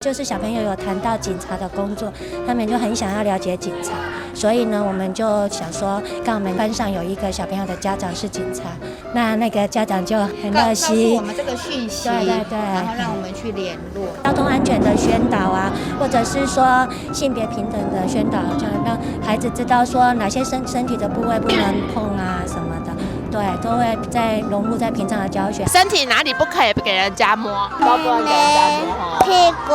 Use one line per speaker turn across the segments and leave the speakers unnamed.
就是小朋友有谈到警察的工作，他们就很想要了解警察，所以呢，我们就想说，刚好我们班上有一个小朋友的家长是警察，那个家长就很热心，
告诉我们这个讯息，
对，
然后让我们去联络
交通安全的宣导啊，或者是说性别平等的宣导，这样让孩子知道说哪些身体的部位不能碰啊什么的。对，都会在融入在平常的教学。
身体哪里不可以给人家摸？都不能给人家摸。
屁股，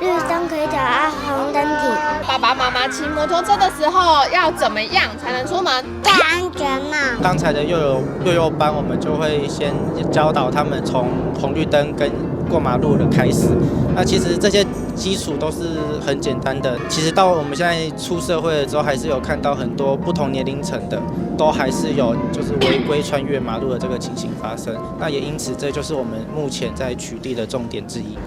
绿灯可以走啊，红灯停。
爸爸妈妈骑摩托车的时候要怎么样才能出门？
戴安全帽。
刚才的幼幼班，我们就会先教导他们从红绿灯跟过马路的开始。那其实这些基础都是很简单的。其实到我们现在出社会了之后，还是有看到很多不同年龄层的，都还是有就是违规穿越马路的这个情形发生。那也因此，这就是我们目前在取缔的重点之一。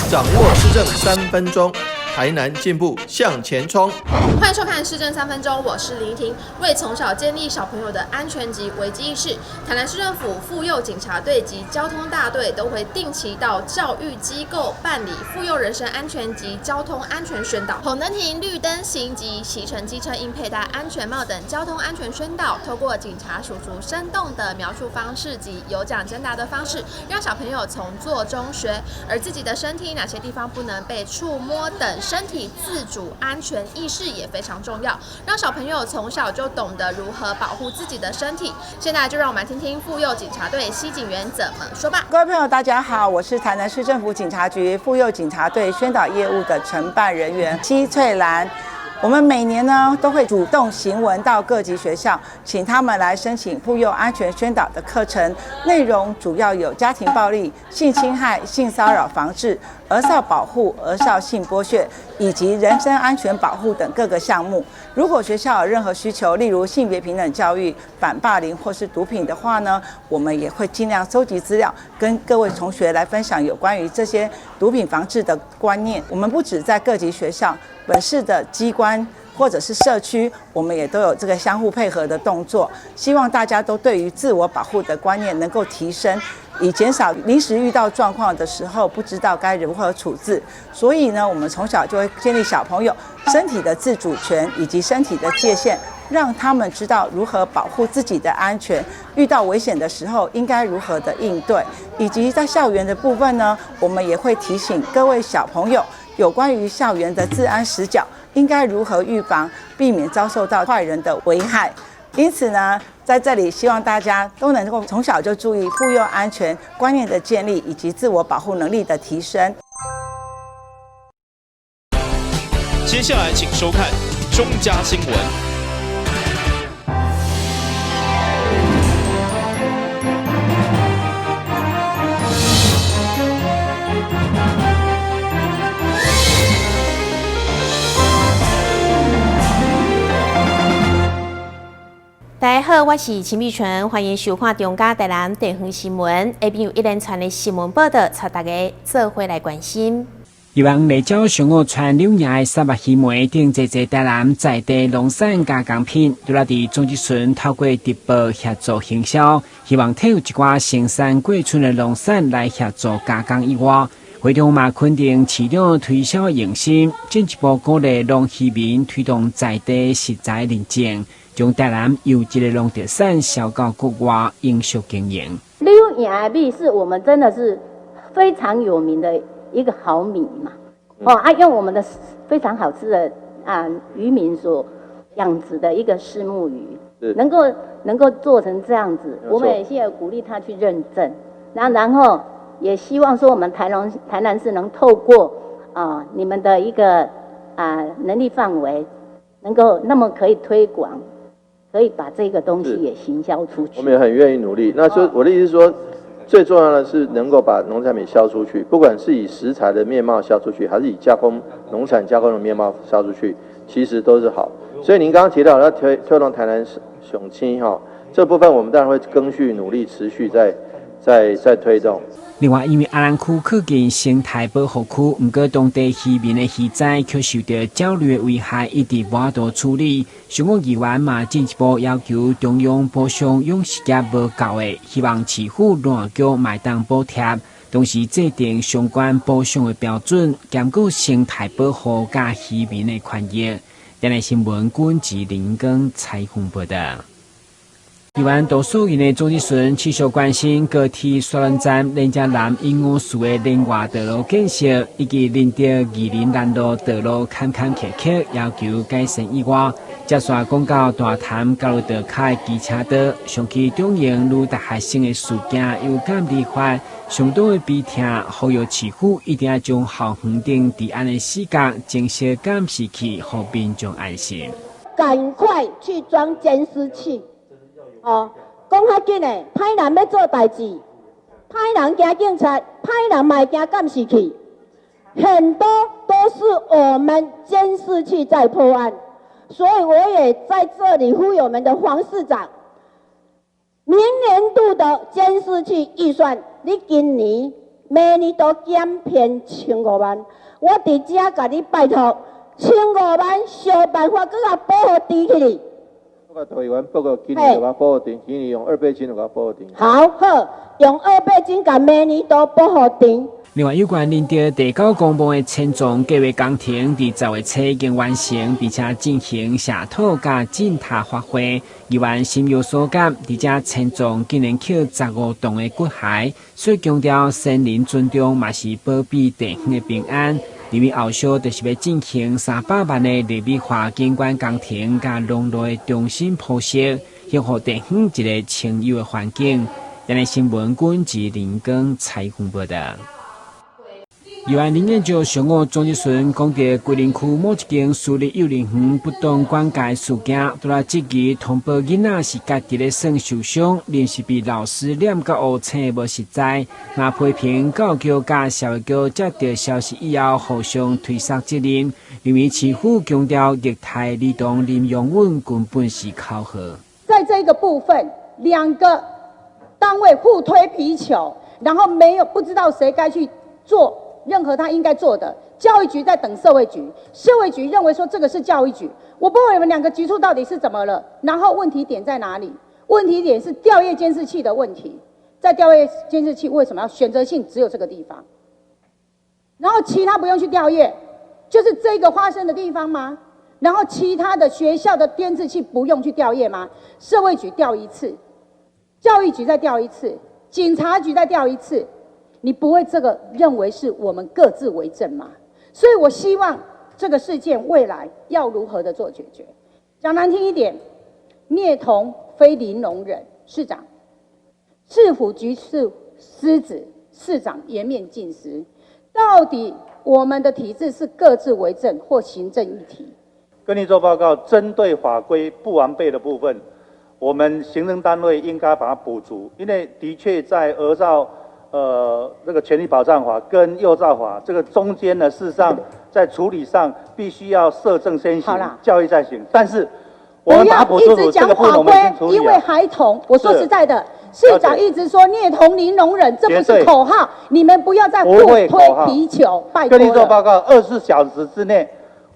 掌握市政3分钟，台南进步向前冲。
欢迎收看《市政3分钟》，我是林依婷。为从小建立小朋友的安全及危机意识，台南市政府妇幼警察队及交通大队都会定期到教育机构办理妇幼人身安全及交通安全宣导。红灯停、绿灯行及骑乘机车应佩戴安全帽等交通安全宣导，透过警察叔叔生动的描述方式及有奖征答的方式，让小朋友从做中学，而自己的身体哪些地方不能被触摸等身体自主安全意识也非常重要，让小朋友从小就懂得如何保护自己的身体。现在就让我们来听听妇幼警察队西警员怎么说吧。
各位朋友，大家好，我是台南市政府警察局妇幼警察队宣导业务的承办人员戚翠兰。我们每年呢都会主动行文到各级学校，请他们来申请妇幼安全宣导的课程，内容主要有家庭暴力、性侵害、性骚扰防治、儿少保护、儿少性剥削以及人身安全保护等各个项目。如果学校有任何需求，例如性别平等教育、反霸凌或是毒品的话呢，我们也会尽量收集资料，跟各位同学来分享有关于这些毒品防治的观念。我们不只在各级学校，本市的机关或者是社区，我们也都有这个相互配合的动作，希望大家都对于自我保护的观念能够提升，以减少临时遇到状况的时候不知道该如何处置。所以呢，我们从小就会建立小朋友身体的自主权以及身体的界限，让他们知道如何保护自己的安全，遇到危险的时候应该如何的应对，以及在校园的部分呢，我们也会提醒各位小朋友有关于校园的治安死角应该如何预防，避免遭受到坏人的危害。因此呢，在这里希望大家都能够从小就注意妇幼安全观念的建立以及自我保护能力的提升。
接下来请收看中嘉新闻。
大家好，我是陈美纯，欢迎收看中嘉台南地方新闻。下边有一连串的新闻报道，带大家做伙来关心。
希望来找上澳川柳叶的沙漠鱼梅等这台南在地农产加工品，就来伫总集村透过直播协助行销，希望提有一寡生产过剩的农产来协助加工以外，会中嘛肯定市场推销用心，进一步鼓励农渔民推动在地食材认证。将台南由一个农特产销到国外，永续经营。
柳叶米是我们真的是非常有名的一个好米嘛，用我们的非常好吃的渔民所养殖的一个虱目鱼，能够做成这样子，我们也现在鼓励他去认证，然后也希望说我们台南市能透过你们的一个能力范围，能够那么可以推广。可以把这个东西也行销出去，
我们也很愿意努力。那说我的意思是说，最重要的是能够把农产品销出去，不管是以食材的面貌销出去，还是以农产加工的面貌销出去，其实都是好。所以您刚刚提到要推动台南雄青这部分，我们当然会继续努力，持续在推动。
另外，因为阿兰区靠近生态保护区，不过当地渔民的鱼仔却受到鸟类的危害，一直无法度处理。相关议员嘛进一步要求中央补偿养殖业无够的，希望市府乱局买单补贴，同时制定相关补偿的标准，兼顾生态保护甲渔民的权益。今日新闻军自林根采访报道。台湾多数人的总之顺持续关心高铁沙仑站连接南英五树的连外道路建设，以及连接宜林南路道路坎坎坷坷，要求改善以外，接续讲到大潭交流道卡的机车道，上期中营女大学生的事件有感离发，相当的悲痛，呼吁市府一定要将校园顶治安的死角正式监视器，互民众安心。
赶快去装监视器。哦，讲较紧的，歹人要做代志，歹人惊警察，歹人嘛惊监视器，很多都是我们监视器在破案，所以我也在这里呼吁我们的黄市长，明年度的监视器预算，你今年、明年都减偏1500万，我伫这甲你拜托，1500万想办法，搁甲保护低起来。
台湾报告今年就甲保护亭，今年用2倍金就甲保护亭。
好，用2倍金甲明年都保护亭。
另外，有关林德第9公墓的迁葬计划工程，伫10月初已经完成，并且进行下土甲浸塔发挥。议员心有所感，伫这迁葬竟然捡15栋的骨骸，所以强调先人尊重嘛是保庇地方的平安。因为后续就是要进行300万的绿美化景观工程，甲农路的重新铺设，协助地方一个清幽的环境。今日新闻军自林根采访报道。议员林彦就上午总日顺讲到桂林区某一间私立幼儿园不当管教事件，除了积极通报囡仔是家己咧算受伤，临时被老师念甲学生无实在，那批评教育局甲社会局接到消息以后，互相推卸责任，认为市府强调液态儿童饮用稳根本是考核。
在这个部分，2个单位互推皮球，然后不知道谁该去做任何他应该做的。教育局在等社会局，社会局认为说这个是教育局，我不知道你们2个局处到底是怎么了，然后问题点在哪里？问题点是调阅监视器的问题，在调阅监视器为什么要选择性只有这个地方，然后其他不用去调阅，就是这个发生的地方吗？然后其他的学校的监视器不用去调阅吗？社会局调1次，教育局再调1次，警察局再调1次，你不会这个认为是我们各自为政吗？所以我希望这个事件未来要如何的做解决。讲难听一点，虐童非零容忍，市长，市府局是失职，市长颜面尽失。到底我们的体制是各自为政或行政一体？
跟你做报告，针对法规不完备的部分，我们行政单位应该把它补足，因为的确在儿少这个权利保障法跟幼照法这个中间呢，事实上在处理上必须要社政先行，教育再行。但是我们把它补足，这个部分我们已经处理了。
因为孩童，我说实在的，市长一直说虐童零容忍，这不是口号，你们不要再互推皮球，拜托了。
跟你做报告，24小时之内。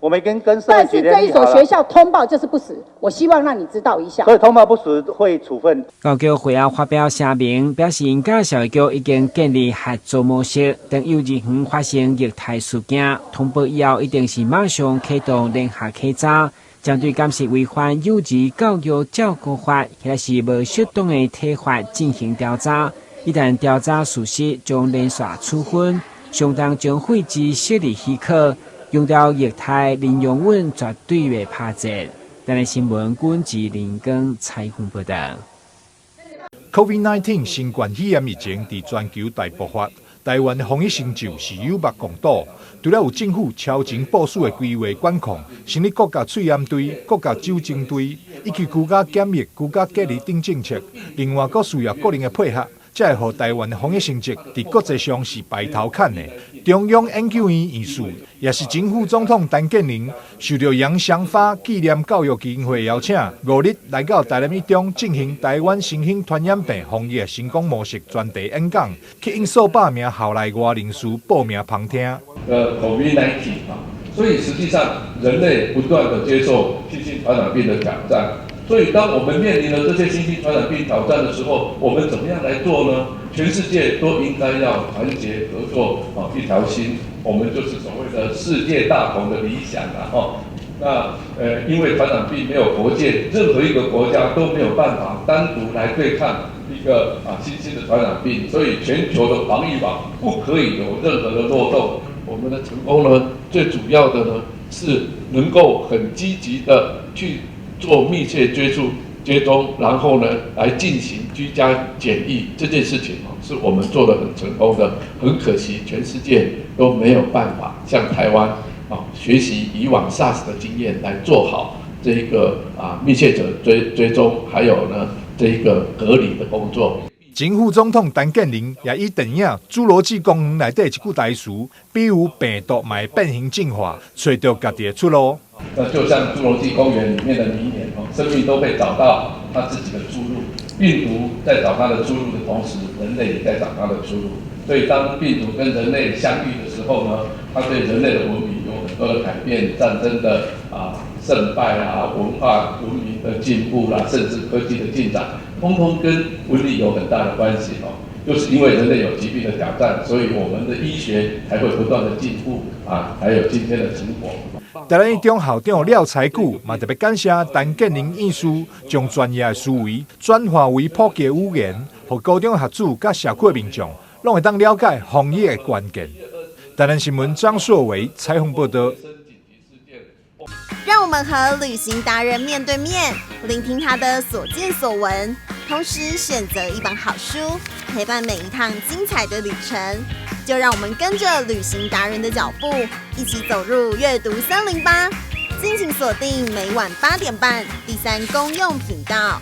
我们跟社会局联
但是这一所学校通报就是不实，我希望让你知道一下。
所以通报不实会处分。
教育会后发表声明，表示因甲社会局已经建立合作模式，等幼儿园发生液态事件，通报以后一定是马上启动联合稽查，针对监视违反幼儿教育照顾法，或是无适当的体罚进行调查。一旦调查属实，将连续处分，相当将废止设立许可。用到液态零容忍绝对袂拍折。咱的新闻军自林根采访报道。
COVID-19 新冠肺炎疫情伫全球大爆发，台湾的防疫成就是有目共睹。除了有政府超前部署的规划管控，成立国家喙炎队、国家酒精队以及居家检疫、居家隔离等政策，另外，阁需要个人的配合。才会让台湾的防疫成绩在国际上是排头坎的。中央研究院院士，也是前副总统陈建仁，受到杨祥发纪念教育基金会邀请，5日来到台南一中进行台湾新型传染病防疫成功模式专题演讲，吸引数百名校内外人士报名旁听。
COVID-19 所以实际上人类不断的接受新型传染病的挑战。所以，当我们面临了这些新型传染病挑战的时候，我们怎么样来做呢？全世界都应该要团结合作，一条心。我们就是所谓的世界大同的理想那因为传染病没有国界，任何一个国家都没有办法单独来对抗一个新兴的传染病，所以全球的防疫网不可以有任何的漏洞。我们的成功呢，最主要的呢是能够很积极的去做密切追踪，然后呢来进行居家检疫这件事情是我们做得很成功的。很可惜，全世界都没有办法像台湾学习以往 SARS 的经验来做好这一个密切者追踪，还有呢这一个隔离的工作。
前副总统陈建仁也以电影《侏罗纪公园》内底一句台词，比如病毒嘛会变形进化，找到家己的出路。
那就像侏罗纪公园里面的迷年生命都会找到它自己的出路。病毒在找它的出路的同时，人类也在找它的出路。所以当病毒跟人类相遇的时候呢，它对人类的文明有很多的改变，战争的胜败文明的进步甚至科技的进展，通通跟文理有很大的关系就是因为人类有疾病的挑战，所以我们的医学才会不断的进步才有今天的成果。
台南一中校长廖才久嘛特别感谢陈建仁院士将专业的思维转化为普及语言，让高中学子甲社区民众拢会当了解防疫的关键。台南新闻张硕伟采访报道。
让我们和旅行达人面对面，聆听他的所见所闻，同时选择一本好书，陪伴每一趟精彩的旅程。就让我们跟着旅行达人的脚步，一起走入阅读森林吧！敬请锁定每晚8点半第3公用频道。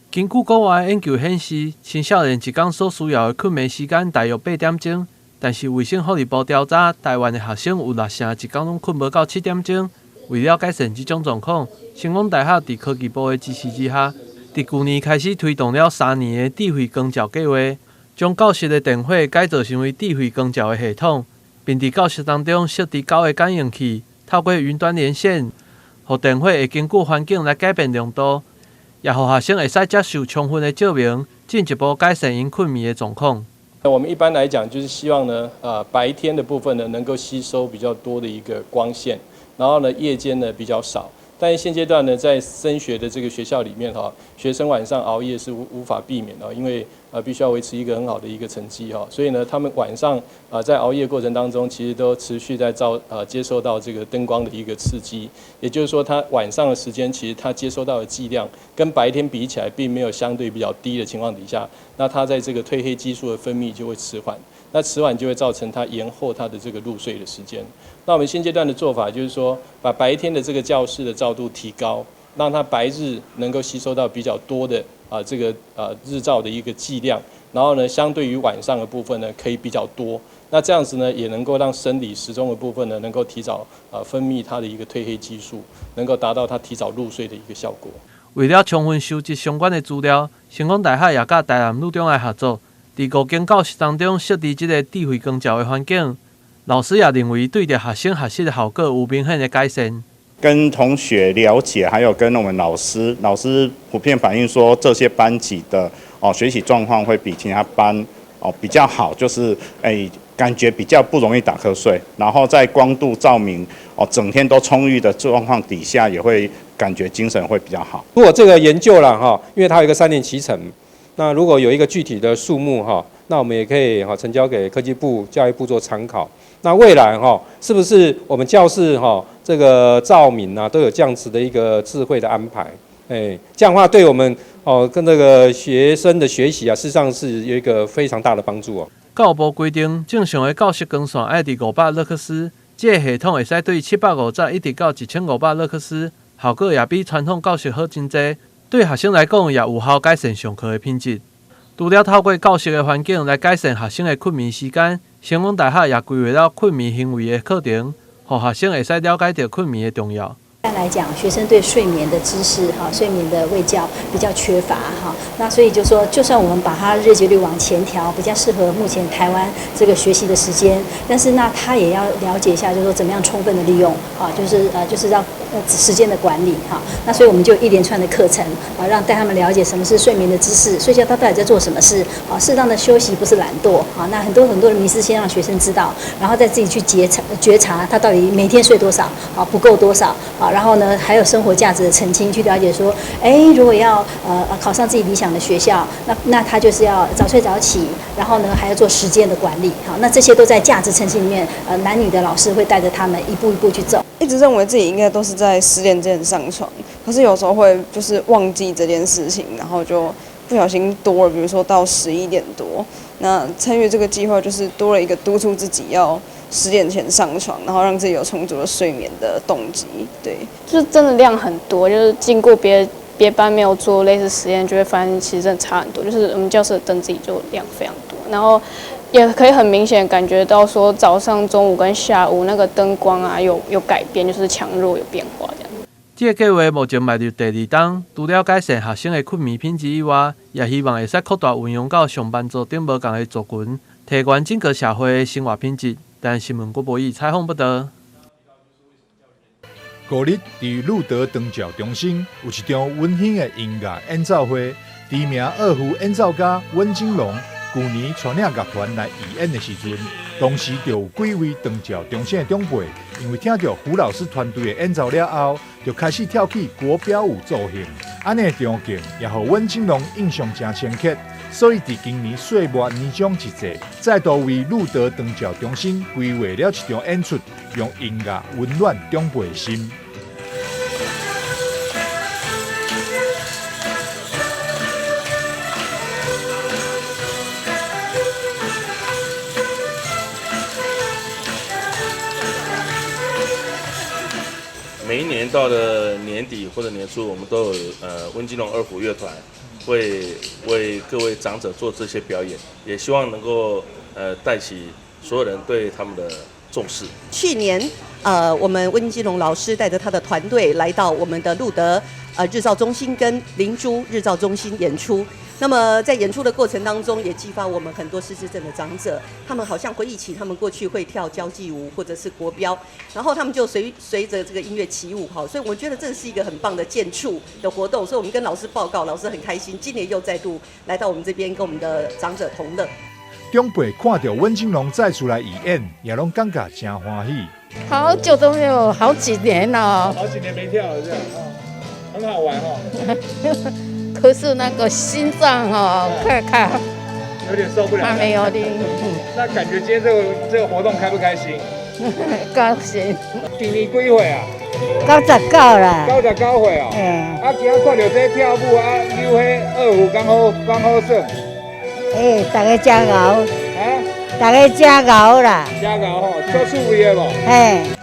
根据国外研究显示，青少年一天所需要的睏眠时间大约8点钟，但是卫生福利部调查，台湾的学生有6成一天拢睏无到7点钟。为了改善这种状况，成功大学伫科技部的支持之下，伫去年开始推动了3年的智慧光照计划，将教室的电火改造成为智慧光照的系统，并伫教室当中设置9个感应器，透过云端连线，让电火会根据环境来改变亮度。也让学生会使接受充分的照明，进一步改善因睏眠的状况。
我们一般来讲，就是希望呢，白天的部分呢，能够吸收比较多的一个光线，然后呢，夜间呢比较少。但是现阶段呢，在升学的这个学校里面学生晚上熬夜是无法避免的，因为必须要维持一个很好的一个成绩所以呢，他们晚上在熬夜过程当中，其实都持续在接受到这个灯光的一个刺激，也就是说，他晚上的时间其实他接收到的剂量跟白天比起来，并没有相对比较低的情况底下，那他在这个褪黑激素的分泌就会迟缓。那迟缓就会造成它延后它的这个入睡的时间。那我们现阶段的做法就是说，把白天的这个教室的照度提高，让它白日能够吸收到比较多的这个日照的一个剂量，然后呢，相对于晚上的部分呢，可以比较多。那这样子呢，也能够让生理时钟的部分呢，能够提早分泌它的一个褪黑激素，能够达到它提早入睡的一个效果。
为了充分收集相关的资料，成功大学也甲台南女中爱合作。伫5间教室当中设置这个智慧光照的环境，老师也认为对着学生学习的效果有明显的改善。
跟同学了解，还有跟我们老师普遍反映说，这些班级的学习状况会比其他班比较好，就是感觉比较不容易打瞌睡，然后在光度照明整天都充裕的状况底下，也会感觉精神会比较好。
如果这个研究了哈，因为它有一个3年期程，那如果有一个具体的数目哈，那我们也可以哈呈交给科技部、教育部做参考。那未来哈，是不是我们教室哈这个照明啊都有这样子的一个智慧的安排？这样的话对我们跟那个学生的学习啊，事实上是有一个非常大的帮助哦。
教育部规定，正常的教室光线要伫500勒克斯，这个系统会使对750一直到1500勒克斯，效果也比传统教室好真济。对学生来讲，也有效改善上课的品质。除了透过教室的环境来改善学生的困眠时间，成功大学也规划了困眠行为的课程，让学生会使了解到困眠的重要。
一般来讲，学生对睡眠的知识睡眠的卫教比较缺乏那所以就说，就算我们把它日节律往前调，比较适合目前台湾这个学习的时间，但是那他也要了解一下，就是说怎么样充分的利用就是让时间的管理那所以我们就一连串的课程让带他们了解什么是睡眠的知识，睡觉他到底在做什么事适当的休息不是懒惰那很多的迷思先让学生知道，然后再自己去觉察他到底每天睡多少不够多少然后呢还有生活价值的澄清，去了解说如果要考上自己理想的学校，那他就是要早睡早起，然后呢还要做时间的管理那这些都在价值澄清里面男女的老师会带着他们一步一步去走。
一直认为自己应该都是在10点之前上床，可是有时候会就是忘记这件事情，然后就不小心多了，比如说到11点多。那参与这个计划就是多了一个督促自己要10点前上床，然后让自己有充足的睡眠的动机。对，
就是真的量很多，就是经过别班没有做类似实验，就会发现其实真的差很多。就是我们教室的灯自己就量非常多，然后也可以很明显感觉到说早上、中午跟下午那个灯光啊有改变，就是强弱有变化这样。
这个计划目前迈入第2档，除了改善学生的困眠品质以外，也希望会使扩大运用到上班族等无同的族群，提高整个社会的生活品质。但新闻郭博义采访报道。
5日，伫路德长照中心有一场温馨的音乐演奏会，知名二胡演奏家温金龙去年带领乐团来义演的时阵，当时就有几位长照中心的长辈，因为听到胡老师团队的演奏了后，就开始跳起国标舞助兴。安尼的场景也让温金龙印象真深刻，所以伫今年岁末年终一节，再度为路德长照中心规划了一场演出，用音乐温暖长辈心。
每一年到了年底或者年初，我们都有温金龙二胡乐团会为各位长者做这些表演，也希望能够带起所有人对他们的重视。
去年我们温金龙老师带着他的团队来到我们的路德日照中心跟灵珠日照中心演出。那么在演出的过程当中，也激发我们很多失智症的长者，他们好像回忆起他们过去会跳交际舞或者是国标，然后他们就随着这个音乐起舞哈，所以我觉得这是一个很棒的健促的活动，所以我们跟老师报告，老师很开心，今年又再度来到我们这边跟我们的长者同乐。
长辈看到温金龙再出来义演，也拢感觉真欢喜。
好久都没有，好几年了。
好几年没跳了，这样很好玩哦。
可是那个心脏看
有点受不了。
没有的。
那感觉今天这个活动开不开心？
高兴。
今年几岁啊
？99啦。
99岁哦。今仔看到这跳舞扭迄二胡刚好耍。
大家加油！大家加油啦！
加油吼，做趣味的无？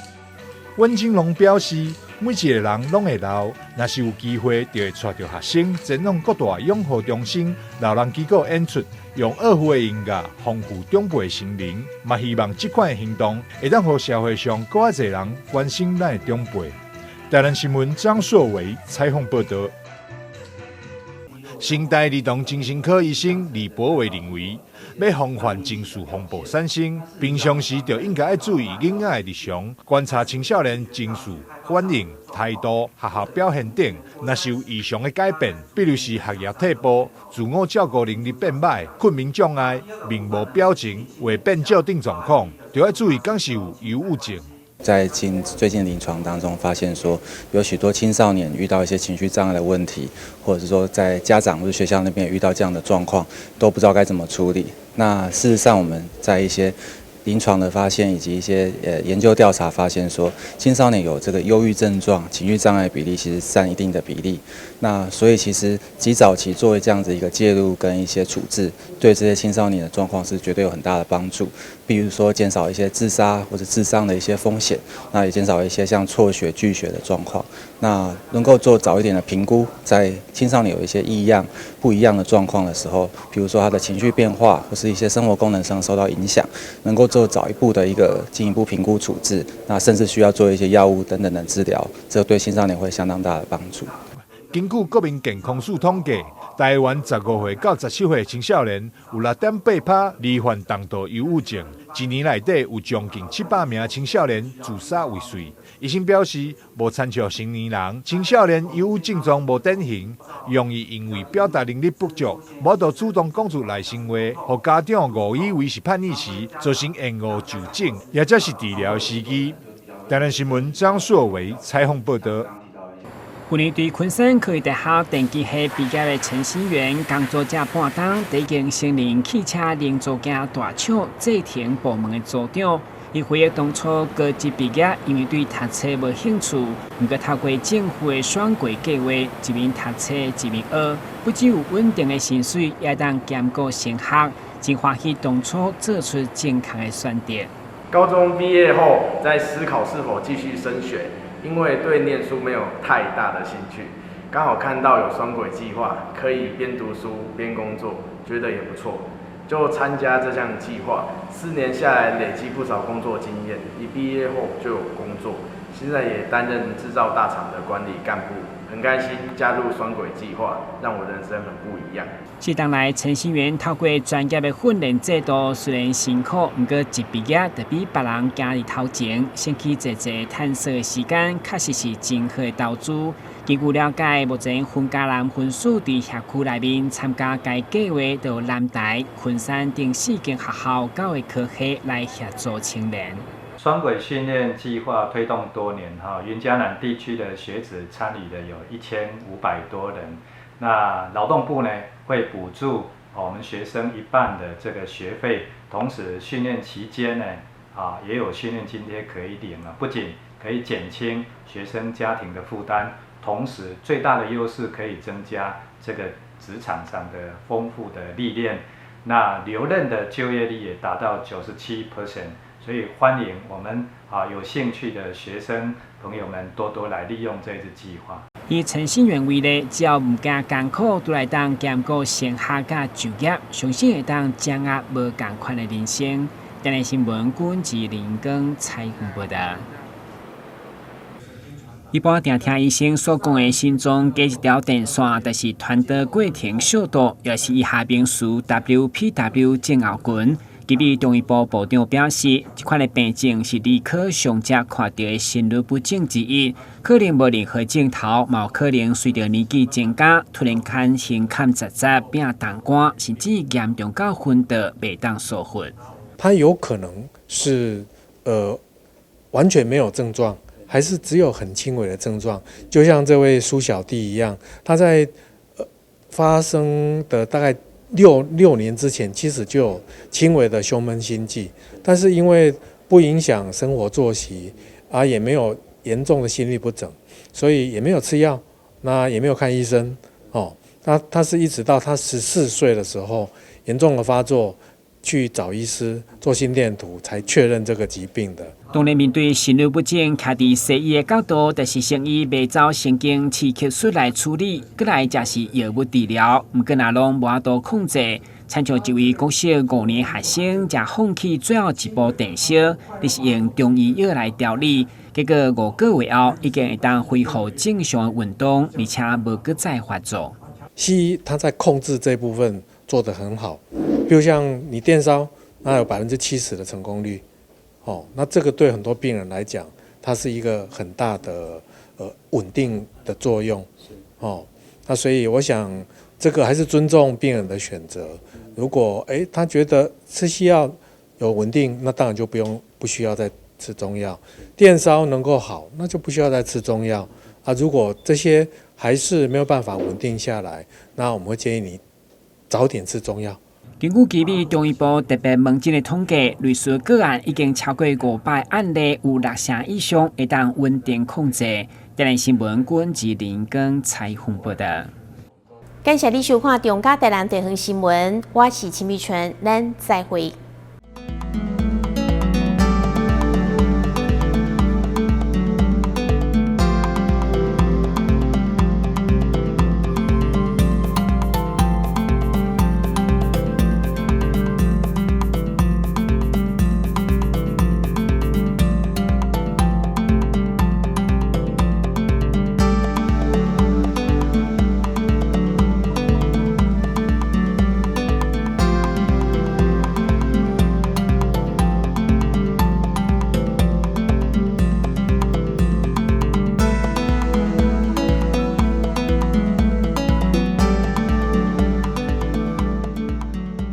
温金龙表示，每一个人拢会老，若是有机会，就会带着学生前往各大养护中心、老人机构演出，用二胡的音乐丰富长辈的心灵。嘛，希望这款行动会当让社会上更多人关心咱的长辈。台南新闻张硕伟采访报道。新台儿童精神科医生李博伟认为，要防范情绪风暴产生，平常时就应该要注意囡仔的日常，观察青少年情绪、反应、态度、学校表现等，若是有异常的改变，比如是学业退步、自我照顾能力变歹、困眠障碍、面无表情、话变少等状况，就要注意，敢是有忧郁症。
在最近临床当中发现说，有许多青少年遇到一些情绪障碍的问题，或者是说在家长或者学校那边遇到这样的状况，都不知道该怎么处理。那事实上我们在一些临床的发现以及一些研究调查发现说，青少年有这个忧郁症状、情绪障碍比例其实占一定的比例。那所以其实及早期作为这样子一个介入跟一些处置，对这些青少年的状况是绝对有很大的帮助。比如说减少一些自杀或者自伤的一些风险，那也减少一些像辍学、拒学的状况。那能够做早一点的评估，在青少年有一些不一样的状况的时候，比如说他的情绪变化或是一些生活功能上受到影响，能够做早一步的一个进一步评估处置，那甚至需要做一些药物等等的治疗，这对青少年会相当大的帮助。
根据国民健康署统计，台湾15岁到17岁青少年有6.8%罹患重度忧郁症，一年内底有将近700名青少年自杀未遂。医生表示，无参照成年人，青少年忧郁症状无典型，容易因为表达能力不足，无得主动讲出内心话，互家长误以为是叛逆期，造成延误就诊，也则是治疗时机。台南新闻张硕维采访报道。
去年对昆山科技大学电机系毕业的陈新元工作者半当，已经升任汽车零组件大厂制停部门的组长。伊回忆当初高职毕业，因为对读册无兴趣，毋过透过政府的选轨计划，一面读册一面学，不只有稳定的薪水，也当兼顾升学，真欢喜当初做出健康的选择。
高中毕业后，在思考是否继续升学。因为对念书没有太大的兴趣，刚好看到有双轨计划，可以边读书边工作，觉得也不错，就参加这项计划。4年下来，累积不少工作经验，一毕业后就有工作，现在也担任制造大厂的管理干部，很开心加入双轨计划，让我人生很不一样。
是当来陈新元透过专业的训练制度，虽然辛苦，不过一毕业就比别人行日头前，省去一探索的时间，确实是真好的投资。根据了解，目前分家南分署伫辖区内面参加该计划，就有南台、昆山等4间学校9个科系来协助青年。
双轨训练计划推动多年，云嘉南地区的学子参与的有1500多人。那劳动部呢会补助我们学生1半的这个学费，同时训练期间呢也有训练津贴可以领了，不仅可以减轻学生家庭的负担，同时最大的优势可以增加这个职场上的丰富的历练。那留任的就业率也达到97%，所以欢迎我们有兴趣的学生朋友们多多来利用这次计划。
以陈新元为例，只要唔惊艰苦，都来当兼顾升学甲就业，相信会当掌握无同款的人生。台南新闻管制林根采访报道。一般常听医生所讲的心脏隔一条电线，就是传导过程速度，也是以下名词 WPW 症候群。吉利中医部部长表示，这款的病症是理科上者看到的心律不整之一，可能无任何症头，嘛有可能随着年纪增加，突然间心坎杂杂、变动肝，甚至严重到昏倒，袂当疏忽。
它有可能是完全没有症状，还是只有很轻微的症状，就像这位苏小弟一样，他在发生的大概六年之前，其实就有轻微的胸闷心悸，但是因为不影响生活作息也没有严重的心律不整，所以也没有吃药，那也没有看医生他是一直到他14岁的时候严重的发作，去找医师做心电图，才确认这个疾病的。
当然，面对心律不整，徛伫西医的角度，就是先以迷走神经刺激术来处理，再来才是药物治疗。毋过，若拢无法度控制，参像一位国小5年学生，才放弃最后一部电烧，就是用中医药来调理。结果5个月后，已经会当恢复正常的运动，而且无搁再发作。
西医他在控制这部分做得很好，比如像你电烧，那有70%的成功率。那这个对很多病人来讲，它是一个很大的稳定的作用。那所以我想这个还是尊重病人的选择。如果他觉得吃西药有稳定，那当然就不需要再吃中药。电烧能够好，那就不需要再吃中药啊。如果这些还是没有办法稳定下来，那我们会建议你早点吃中药。
根据今日中医部特别门诊的统计，类似个案已经超过500案例，有6成以上会当稳定控制。台南新闻郭志玲跟采访报道。
感谢你收看中嘉台南地方新闻，我是陈美纯，咱再会。